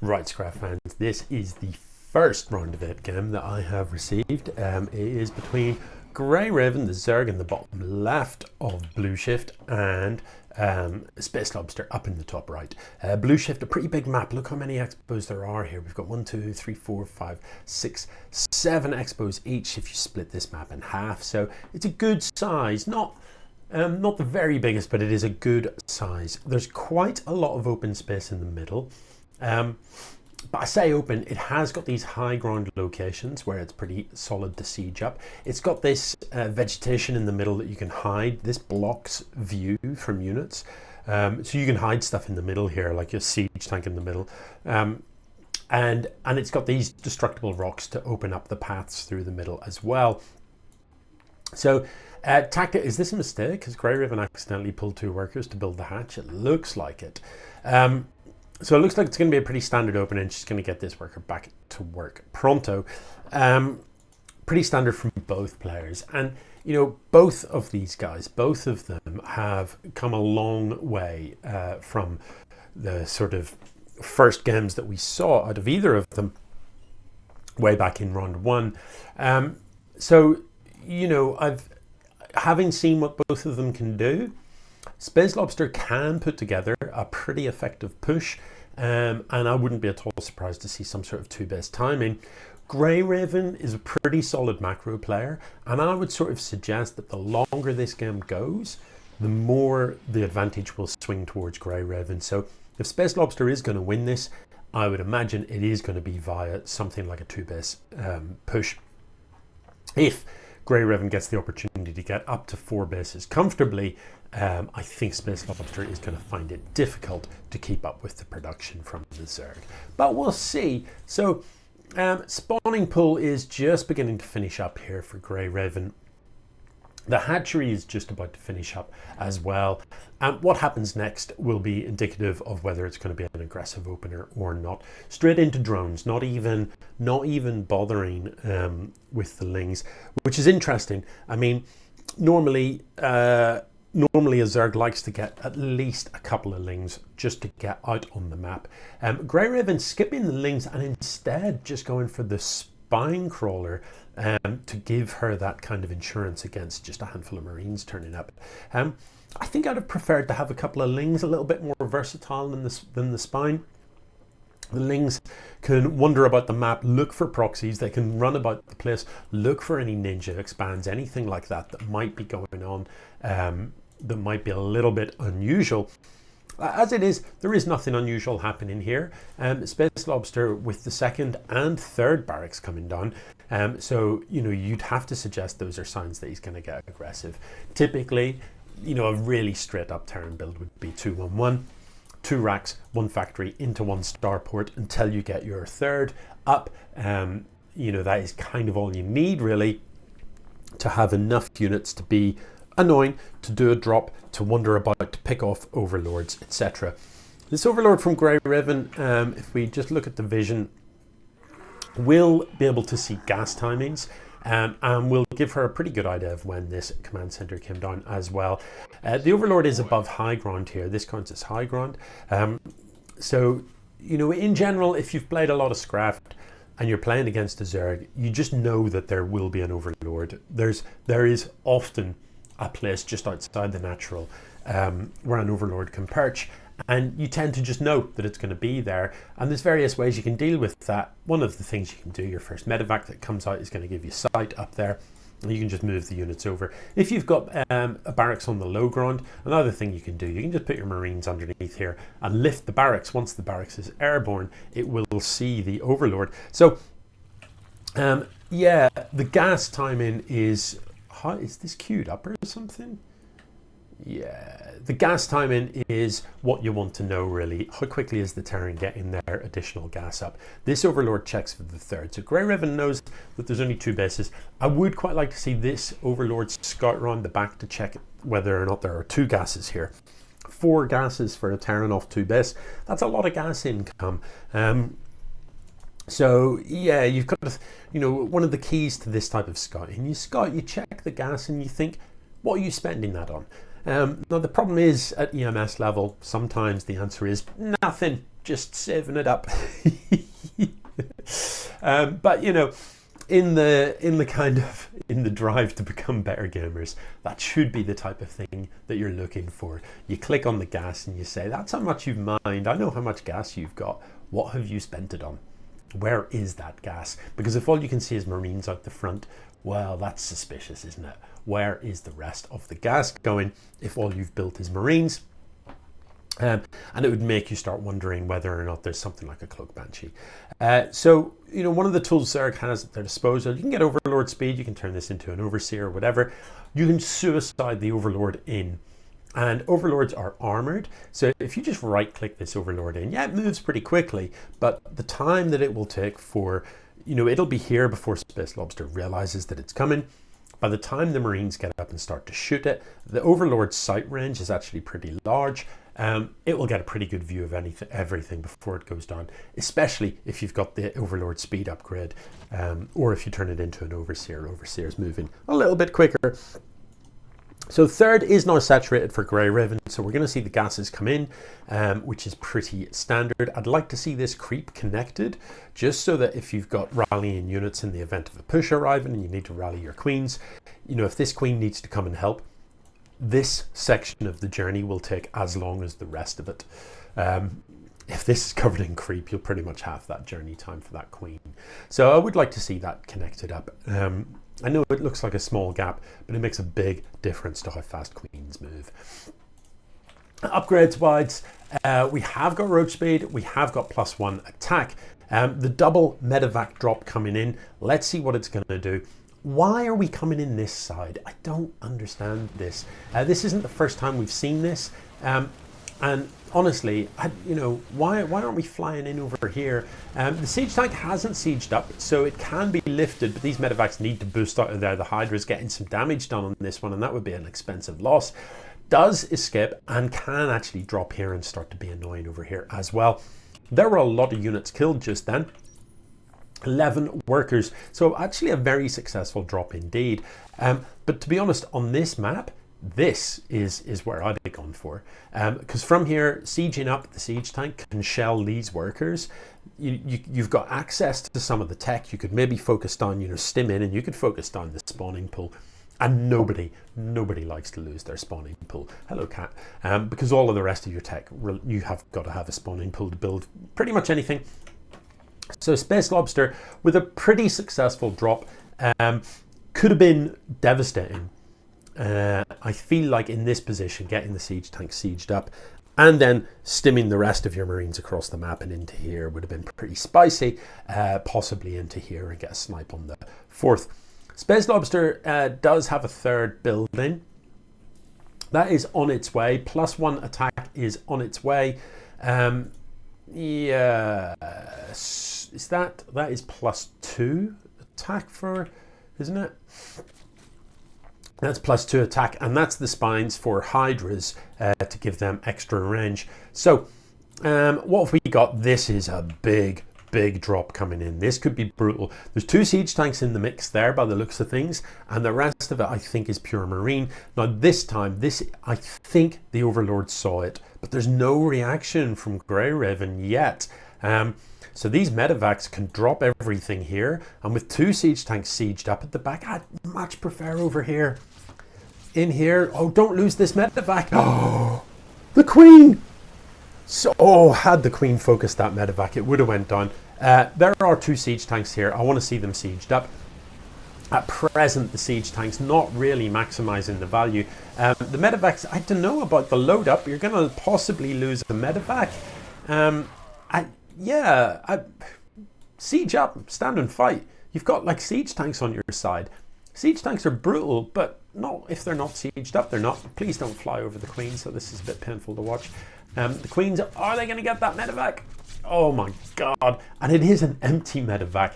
Right, Scrap fans, this is the first round of it game that I have received. It is between GreyRavon, the Zerg in the bottom left of Blue Shift, and SpaceLobster up in the top right. Blue Shift, a pretty big map. Look how many expos there are here. We've got 1, 2, 3, 4, 5, 6, 7 expos each if you split this map in half. So it's a good size, not the very biggest, but it is a good size. There's quite a lot of open space in the middle. But I say open, it has got these high ground locations where it's pretty solid to siege up. It's got this vegetation in the middle that you can hide. This blocks view from units. So you can hide stuff in the middle here, like your siege tank in the middle. And it's got these destructible rocks to open up the paths through the middle as well. So tactic, is this a mistake? Has GreyRavon accidentally pulled 2 workers to build the hatch? It looks like it. So it looks like it's going to be a pretty standard opening. She's going to get this worker back to work pronto. Pretty standard from both players. And, you know, both of these guys, both of them have come a long way from the sort of first games that we saw out of either of them way back in round 1. So, you know, having seen what both of them can do, SpaceLobster can put together a pretty effective push, and I wouldn't be at all surprised to see some sort of 2-base timing. GreyRavon is a pretty solid macro player, and I would sort of suggest that the longer this game goes, the more the advantage will swing towards GreyRavon. So if SpaceLobster is going to win this, I would imagine it is going to be via something like a 2-base push. If GreyRavon gets the opportunity to get up to 4 bases comfortably, I think SpaceLobster is going to find it difficult to keep up with the production from the Zerg. But we'll see. So spawning pool is just beginning to finish up here for GreyRavon. The hatchery is just about to finish up as well. What happens next will be indicative of whether it's going to be an aggressive opener or not. Straight into drones, not even bothering with the lings, which is interesting. I mean, normally a Zerg likes to get at least a couple of lings just to get out on the map. GreyRavon skipping the lings and instead just going for the spine crawler to give her that kind of insurance against just a handful of Marines turning up. I think I'd have preferred to have a couple of lings, a little bit more versatile than the spine. The lings can wander about the map, look for proxies, they can run about the place, look for any ninja expands, anything like that that might be going on, that might be a little bit unusual. As it is, there is nothing unusual happening here. SpaceLobster with the 2nd and 3rd barracks coming down. So, you know, you'd have to suggest those are signs that he's going to get aggressive. Typically, you know, a really straight up Terran build would be 2-1-1. 2 racks, 1 factory into 1 starport until you get your 3rd up. You know, that is kind of all you need really to have enough units to be annoying, to do a drop, to wander about, to pick off overlords, etc. This overlord from GreyRavon, if we just look at the vision, will be able to see gas timings, and will give her a pretty good idea of when this command center came down as well. The overlord is above high ground here. This counts as high ground. So, you know, in general, if you've played a lot of Scraft and you're playing against a Zerg, you just know that there will be an overlord. There is often a place just outside the natural where an overlord can perch, and you tend to just know that it's going to be there, and there's various ways you can deal with that. One of the things you can do, your first medevac that comes out is going to give you sight up there, and you can just move the units over. If you've got a barracks on the low ground, another thing you can do, you can just put your Marines underneath here and lift the barracks. Once the barracks is airborne, it will see the overlord. So yeah, the gas timing is, how is this queued up or something? Yeah, the gas timing is what you want to know really. How quickly is the Terran getting their additional gas up? This overlord checks for the 3rd. So GreyRavon knows that there's only 2 bases. I would quite like to see this overlord scout around the back to check whether or not there are 2 gases here. 4 gases for a Terran off 2 base. That's a lot of gas income. So yeah, you've got to, you know, one of the keys to this type of scouting, you scout, you check the gas and you think, what are you spending that on? Now the problem is at EMS level, sometimes the answer is nothing. just saving it up. But you know, in the drive to become better gamers, that should be the type of thing that you're looking for. You click on the gas and you say, that's how much you've mined. I know how much gas you've got. What have you spent it on? Where is that gas? Because if all you can see is Marines out the front, well, that's suspicious, isn't it? Where is the rest of the gas going if all you've built is Marines? And it would make you start wondering whether or not there's something like a Cloak Banshee. So, you know, one of the tools Zerg has at their disposal, you can get Overlord speed, you can turn this into an Overseer or whatever. You can suicide the Overlord in. And Overlords are armored. So if you just right click this Overlord in, yeah, it moves pretty quickly, but the time that it will take for, you know, it'll be here before SpaceLobster realizes that it's coming. By the time the Marines get up and start to shoot it, the Overlord's sight range is actually pretty large. It will get a pretty good view of everything before it goes down, especially if you've got the Overlord speed upgrade, or if you turn it into an Overseer. Overseer's moving a little bit quicker. So third is now saturated for GreyRavon, so we're going to see the gases come in, which is pretty standard. I'd like to see this creep connected, just so that if you've got rallying units in the event of a push arriving and you need to rally your queens, you know, if this queen needs to come and help, this section of the journey will take as long as the rest of it. If this is covered in creep, you'll pretty much have that journey time for that queen. So I would like to see that connected up. I know it looks like a small gap, but it makes a big difference to how fast queens move. Upgrades wise, we have got roach speed, we have got +1 attack. The double medevac drop coming in, let's see what it's going to do. Why are we coming in this side? I don't understand this. This isn't the first time we've seen this. And honestly, you know, why aren't we flying in over here? The siege tank hasn't sieged up, so it can be lifted, but these medevacs need to boost out of there. The Hydra's getting some damage done on this one, and that would be an expensive loss. Does escape and can actually drop here and start to be annoying over here as well. There were a lot of units killed just then. 11 workers, so actually a very successful drop indeed. But to be honest, on this map, this is where I'd be gone for, because from here, sieging up the siege tank can shell these workers. You've got access to some of the tech. You could maybe focus on, you know, stim in, and you could focus on the spawning pool. And nobody likes to lose their spawning pool. Hello, cat. Because all of the rest of your tech, you have got to have a spawning pool to build pretty much anything. So SpaceLobster, with a pretty successful drop, could have been devastating. I feel like in this position, getting the siege tank sieged up and then stimming the rest of your Marines across the map and into here would have been pretty spicy, possibly into here and get a snipe on the fourth. SpaceLobster does have a third building. That is on its way. +1 attack is on its way. Yeah, is that is +2 attack for, isn't it? That's +2 attack, and that's the spines for Hydras to give them extra range. So what have we got? This is a big drop coming in. This could be brutal. There's 2 siege tanks in the mix there by the looks of things, and the rest of it I think is pure Marine. Now this time, I think the Overlord saw it, but there's no reaction from GreyRavon yet. So these medevacs can drop everything here, and with 2 siege tanks sieged up at the back, I'd much prefer over here. In here, oh, don't lose this medevac. Oh, the Queen! So, oh, had the Queen focused that medevac, it would have went down. There are 2 siege tanks here. I want to see them sieged up. At present, the siege tank's not really maximizing the value. The medevacs, I don't know about the load up. You're going to possibly lose a medevac. Siege up, stand and fight. You've got like siege tanks on your side. Siege tanks are brutal, but not if they're not sieged up. They're not. Please don't fly over the Queen, so this is a bit painful to watch. The Queens, are they going to get that medevac? Oh my god. And it is an empty medevac.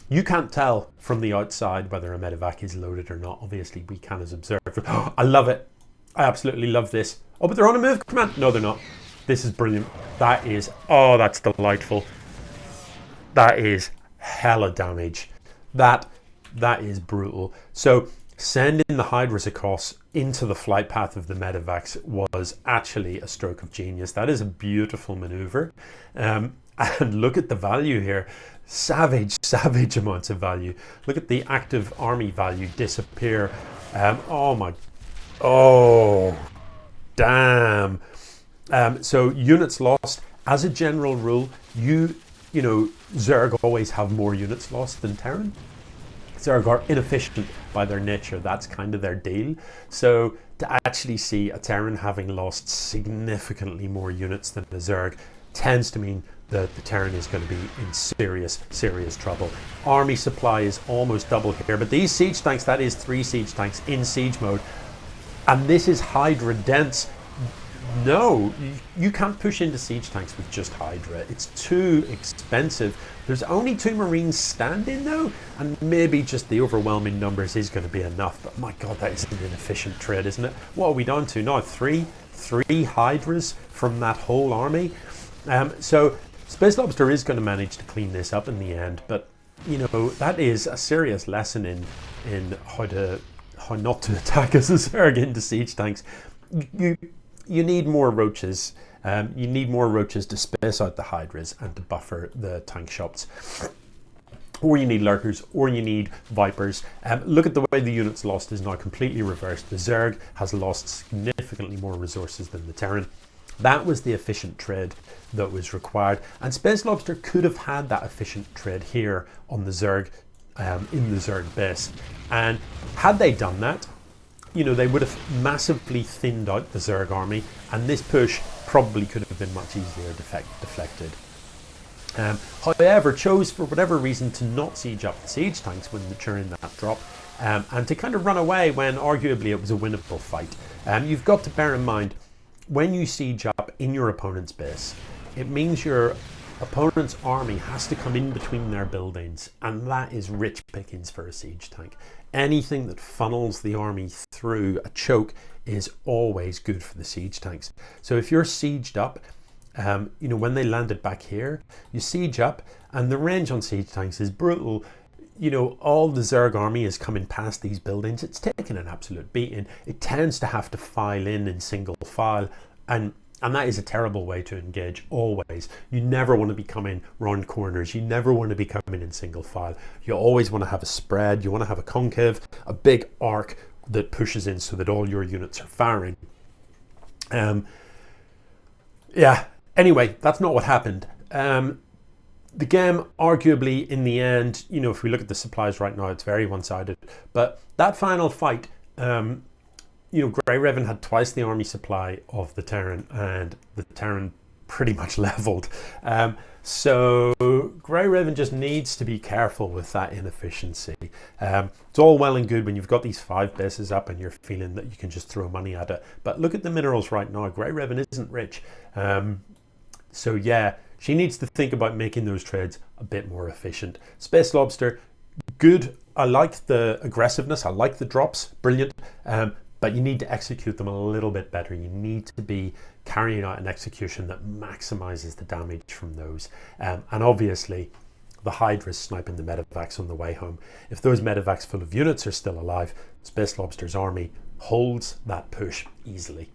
You can't tell from the outside whether a medevac is loaded or not. Obviously, we can as observers. Oh, I love it. I absolutely love this. Oh, but they're on a move command. No, they're not. This is brilliant. That is, oh, that's delightful. That is hella damage. That is brutal. So sending the Hydras across into the flight path of the medevacs was actually a stroke of genius. That is a beautiful maneuver. And look at the value here. Savage amounts of value. Look at the active army value disappear. Oh, damn. So units lost, as a general rule, you know, Zerg always have more units lost than Terran. Zerg are inefficient by their nature. That's kind of their deal. So to actually see a Terran having lost significantly more units than a Zerg tends to mean that the Terran is going to be in serious trouble. Army supply is almost double here, but these siege tanks, that is 3 siege tanks in siege mode, and this is Hydra dense. No, you can't push into siege tanks with just Hydra. It's too expensive. There's only 2 Marines standing though, and maybe just the overwhelming numbers is going to be enough. But my God, that is an inefficient trade, isn't it? What are we down to now? Three Hydras from that whole army. So SpaceLobster is going to manage to clean this up in the end, but you know, that is a serious lesson in how not to attack as a Zerg into siege tanks. You need more roaches. You need more roaches to space out the Hydras and to buffer the tank shots. Or you need lurkers, or you need vipers. Look at the way the units lost is now completely reversed. The Zerg has lost significantly more resources than the Terran. That was the efficient trade that was required, and SpaceLobster could have had that efficient trade here on the Zerg, in the Zerg base. And had they done that, you know, they would have massively thinned out the Zerg army, and this push probably could have been much easier deflected. However, chose for whatever reason to not siege up the siege tanks during that drop, and to kind of run away when arguably it was a winnable fight. You've got to bear in mind, when you siege up in your opponent's base, it means your opponent's army has to come in between their buildings, and that is rich pickings for a siege tank. Anything that funnels the army through a choke is always good for the siege tanks. So if you're sieged up, you know, when they landed back here, you siege up, and the range on siege tanks is brutal. You know, all the Zerg army is coming past these buildings. It's taking an absolute beating. It tends to have to file in single file, and that is a terrible way to engage always. You never want to be coming round corners. You never want to be coming in single file. You always want to have a spread. You want to have a concave, a big arc that pushes in so that all your units are firing. Yeah, anyway, that's not what happened. The game, arguably, in the end, you know, if we look at the supplies right now, it's very one-sided. But that final fight, you know, GreyRavon had twice the army supply of the Terran, and the Terran pretty much leveled. So GreyRavon just needs to be careful with that inefficiency. It's all well and good when you've got these 5 bases up and you're feeling that you can just throw money at it. But look at the minerals right now. GreyRavon isn't rich. So yeah, she needs to think about making those trades a bit more efficient. SpaceLobster, good. I like the aggressiveness. I like the drops. Brilliant. But you need to execute them a little bit better. You need to be carrying out an execution that maximizes the damage from those. And obviously, the Hydras sniping the medevacs on the way home. If those medevacs full of units are still alive, SpaceLobster's army holds that push easily.